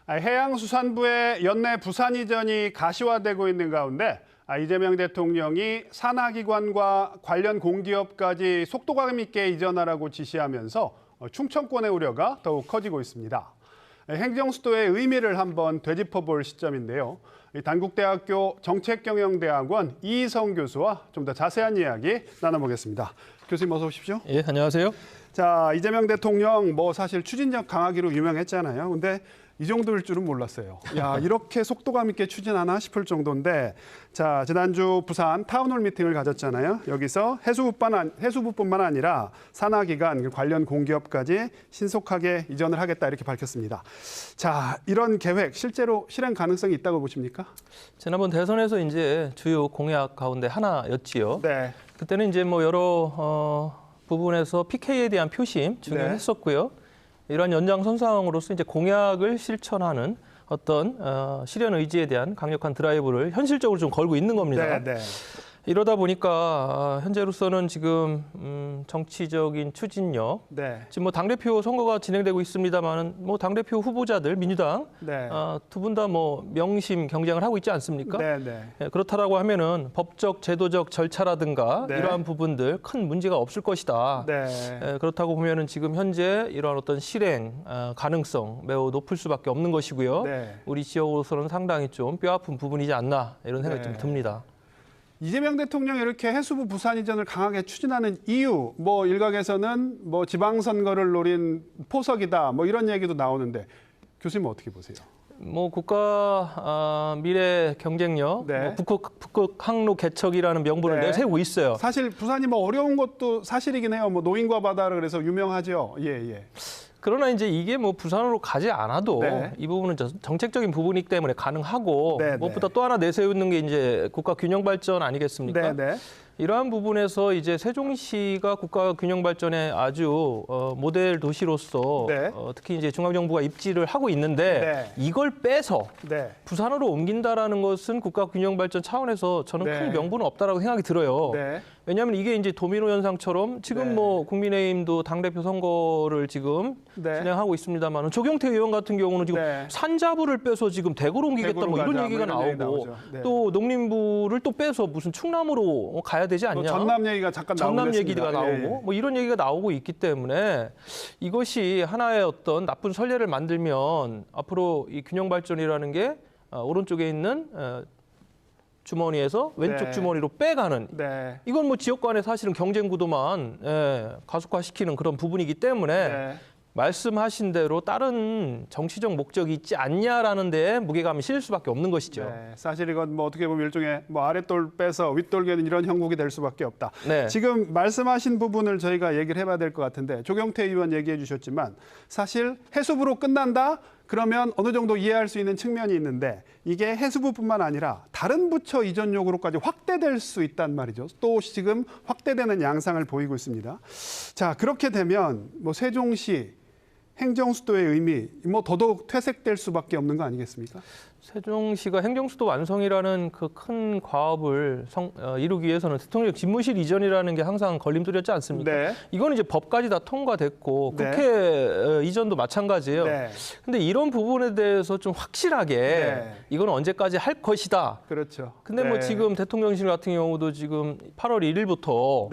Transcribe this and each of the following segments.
해양수산부의 연내 부산 이전이 가시화되고 있는 가운데 이재명 대통령이 산하기관과 관련 공기업까지 속도감 있게 이전하라고 지시하면서 충청권의 우려가 더욱 커지고 있습니다. 행정수도의 의미를 한번 되짚어볼 시점인데요. 단국대학교 정책경영대학원 이희성 교수와 좀 더 자세한 이야기 나눠보겠습니다. 교수님 어서 오십시오. 예, 안녕하세요. 자, 이재명 대통령 사실 추진력 강하기로 유명했잖아요. 근데 이 정도일 줄은 몰랐어요. 야, 이렇게 속도감 있게 추진하나 싶을 정도인데, 자, 지난주 부산 타운홀 미팅을 가졌잖아요. 여기서 해수부뿐만 아니라 산하기관 관련 공기업까지 신속하게 이전을 하겠다 이렇게 밝혔습니다. 자, 이런 계획 실제로 실행 가능성이 있다고 보십니까? 지난번 대선에서 이제 주요 공약 가운데 하나였지요. 네. 그때는 이제 여러 부분에서 PK에 대한 표심 중요했었고요. 이러한 연장선상으로서 이제 공약을 실천하는 어떤 실현 의지에 대한 강력한 드라이브를 현실적으로 좀 걸고 있는 겁니다. 네. 이러다 보니까 현재로서는 지금 정치적인 추진력, 지금 당대표 선거가 진행되고 있습니다만은 당대표 후보자들 민주당 두 분 다 명심 경쟁을 하고 있지 않습니까? 그렇다라고 하면은 법적 제도적 절차라든가 이러한 부분들 큰 문제가 없을 것이다. 그렇다고 보면은 지금 현재 이러한 어떤 실행 가능성 매우 높을 수밖에 없는 것이고요. 우리 지역으로서는 상당히 좀 뼈아픈 부분이지 않나 이런 생각이 좀 듭니다. 이재명 대통령이 이렇게 해수부 부산 이전을 강하게 추진하는 이유, 일각에서는 지방선거를 노린 포석이다, 이런 얘기도 나오는데 교수님은 어떻게 보세요? 국가 미래 경쟁력, 북극 항로 개척이라는 명분을 내세우고 있어요. 사실 부산이 어려운 것도 사실이긴 해요. 노인과 바다라 그래서 유명하죠. 예. 그러나 이제 이게 부산으로 가지 않아도 이 부분은 정책적인 부분이기 때문에 가능하고 무엇보다 또 하나 내세우는 게 이제 국가 균형 발전 아니겠습니까? 이러한 부분에서 이제 세종시가 국가 균형 발전의 아주 모델 도시로서 특히 이제 중앙정부가 입지를 하고 있는데 이걸 빼서 부산으로 옮긴다라는 것은 국가 균형 발전 차원에서 저는 큰 명분은 없다라고 생각이 들어요. 왜냐하면 이게 이제 도미노 현상처럼 지금 국민의힘도 당대표 선거를 지금 진행하고 있습니다만 조경태 의원 같은 경우는 지금 산자부를 빼서 지금 대구로 옮기겠다 이런 얘기가 나오고 또 농림부를 또 빼서 무슨 충남으로 가야 되지 않냐. 전남 얘기가 잠깐 전남 얘기가 나오고 이런 얘기가 나오고 있기 때문에 이것이 하나의 어떤 나쁜 선례를 만들면 앞으로 이 균형 발전이라는 게 오른쪽에 있는 주머니에서 왼쪽 주머니로 빼가는 이건 지역 간의 사실은 경쟁 구도만 가속화시키는 그런 부분이기 때문에 말씀하신 대로 다른 정치적 목적이 있지 않냐라는 데에 무게감이 실릴 수밖에 없는 것이죠. 사실 이건 어떻게 보면 일종의 아랫돌 빼서 윗돌개는 이런 형국이 될 수밖에 없다. 지금 말씀하신 부분을 저희가 얘기를 해봐야 될 것 같은데 조경태 의원 얘기해 주셨지만 사실 해수부로 끝난다? 그러면 어느 정도 이해할 수 있는 측면이 있는데 이게 해수부뿐만 아니라 다른 부처 이전 요구로까지 확대될 수 있단 말이죠. 또 지금 확대되는 양상을 보이고 있습니다. 자, 그렇게 되면 세종시 행정수도의 의미 더더욱 퇴색될 수밖에 없는 거 아니겠습니까? 세종시가 행정수도 완성이라는 그 큰 과업을 이루기 위해서는 대통령 집무실 이전이라는 게 항상 걸림돌이었지 않습니까? 이거는 이제 법까지 다 통과됐고 국회 이전도 마찬가지예요. 근데 이런 부분에 대해서 좀 확실하게 이건 언제까지 할 것이다. 그렇죠. 근데 지금 대통령실 같은 경우도 지금 8월 1일부터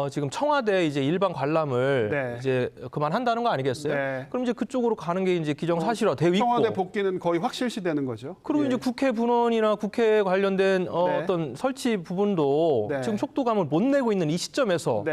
지금 청와대 이제 일반 관람을 이제 그만한다는 거 아니겠어요? 그럼 이제 그쪽으로 가는 게 이제 기정사실화 되어 있고 청와대 복귀는 거의 확실시되는 거죠. 그리고 이제 국회 분원이나 국회에 관련된 어떤 설치 부분도 지금 속도감을 못 내고 있는 이 시점에서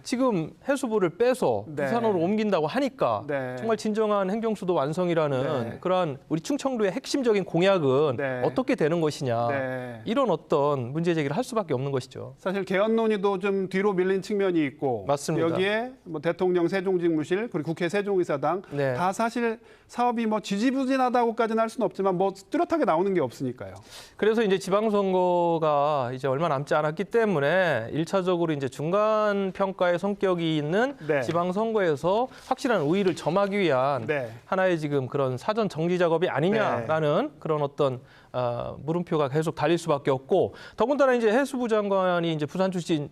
지금 해수부를 빼서 부산으로 옮긴다고 하니까 정말 진정한 행정수도 완성이라는 그러한 우리 충청도의 핵심적인 공약은 어떻게 되는 것이냐 이런 어떤 문제 제기를 할 수밖에 없는 것이죠. 사실 개헌 논의도 좀 뒤로 밀린 측면이 있고 맞습니다. 여기에 대통령 세종직무실 그리고 국회 세종의사당 다 사실 사업이 지지부진하다고까지는 할 수는 없지만 뚜렷하게 나오는 게 없으니까요. 그래서 이제 지방선거가 이제 얼마 남지 않았기 때문에 1차적으로 이제 중간 평가의 성격이 있는 네. 지방선거에서 확실한 우위를 점하기 위한 네. 하나의 지금 그런 사전 정지 작업이 아니냐라는 그런 어떤 물음표가 계속 달릴 수밖에 없고, 더군다나 이제 해수부 장관이 이제 부산 출신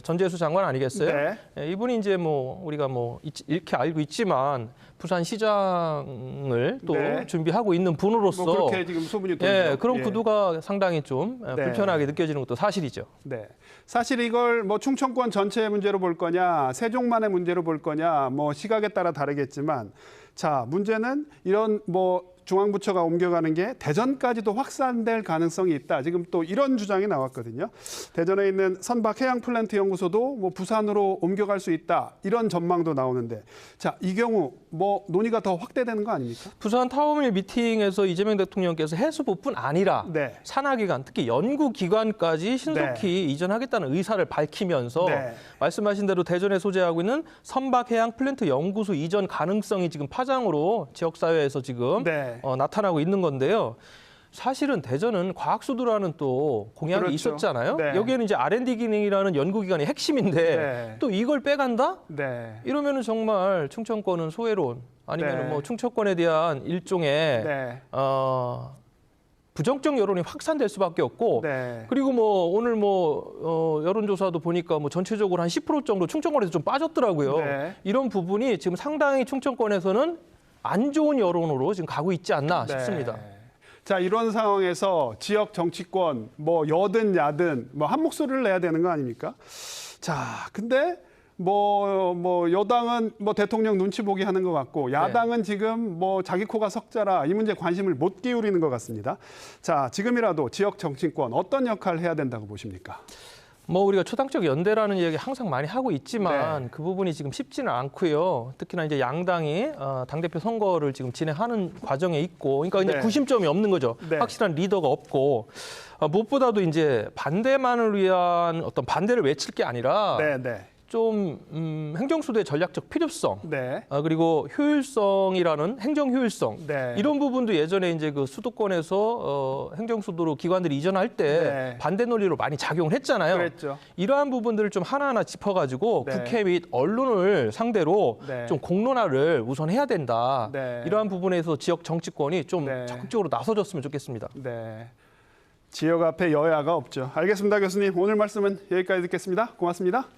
전재수 장관 아니겠어요? 네. 이분이 이제 뭐 우리가 뭐 이렇게 알고 있지만 부산 시장을 또 네. 준비하고 있는 분으로서 뭐 그렇게 지금 소문이 돌죠. 그런 구도가 상당히 좀 불편하게 느껴지는 것도 사실이죠. 네. 사실 이걸 뭐 충청권 전체의 문제로 볼 거냐, 세종만의 문제로 볼 거냐, 뭐 시각에 따라 다르겠지만, 자, 문제는 이런 뭐 중앙부처가 옮겨가는 게 대전까지도 확산될 가능성이 있다. 지금 또 이런 주장이 나왔거든요. 대전에 있는 선박해양플랜트연구소도 뭐 부산으로 옮겨갈 수 있다. 이런 전망도 나오는데, 자, 이 경우 뭐 논의가 더 확대되는 거 아닙니까? 부산 타워밀 미팅에서 이재명 대통령께서 해수부뿐 아니라 네. 산하기관, 특히 연구기관까지 신속히 이전하겠다는 의사를 밝히면서 말씀하신 대로 대전에 소재하고 있는 선박해양플랜트 연구소 이전 가능성이 지금 파장으로 지역사회에서 지금 나타나고 있는 건데요. 사실은 대전은 과학수도라는 또 공약이 있었잖아요. 여기에는 이제 R&D 기능이라는 연구기관이 핵심인데 또 이걸 빼간다? 이러면은 정말 충청권은 소외론, 아니면 뭐 충청권에 대한 일종의 부정적 여론이 확산될 수밖에 없고, 그리고 뭐 오늘 뭐 여론조사도 보니까 뭐 전체적으로 한 10% 정도 충청권에서 좀 빠졌더라고요. 이런 부분이 지금 상당히 충청권에서는 안 좋은 여론으로 지금 가고 있지 않나 싶습니다. 자, 이런 상황에서 지역 정치권, 뭐 여든 야든 뭐 한 목소리를 내야 되는 거 아닙니까? 자, 근데 뭐 여당은 뭐 대통령 눈치 보기 하는 것 같고, 야당은 지금 뭐 자기 코가 석자라 이 문제에 관심을 못 기울이는 것 같습니다. 자, 지금이라도 지역 정치권 어떤 역할을 해야 된다고 보십니까? 뭐 우리가 초당적 연대라는 얘기 항상 많이 하고 있지만 그 부분이 지금 쉽지는 않고요. 특히나 이제 양당이 당대표 선거를 지금 진행하는 과정에 있고, 그러니까 이제 구심점이 없는 거죠. 확실한 리더가 없고, 무엇보다도 이제 반대만을 위한 어떤 반대를 외칠 게 아니라 좀 행정수도의 전략적 필요성, 그리고 효율성이라는 행정 효율성, 이런 부분도 예전에 이제 그 수도권에서 행정수도로 기관들이 이전할 때 반대 논리로 많이 작용을 했잖아요. 이러한 부분들을 좀 하나하나 짚어가지고 국회 및 언론을 상대로 좀 공론화를 우선 해야 된다. 이러한 부분에서 지역 정치권이 좀 적극적으로 나서줬으면 좋겠습니다. 지역 앞에 여야가 없죠. 알겠습니다, 교수님. 오늘 말씀은 여기까지 듣겠습니다. 고맙습니다.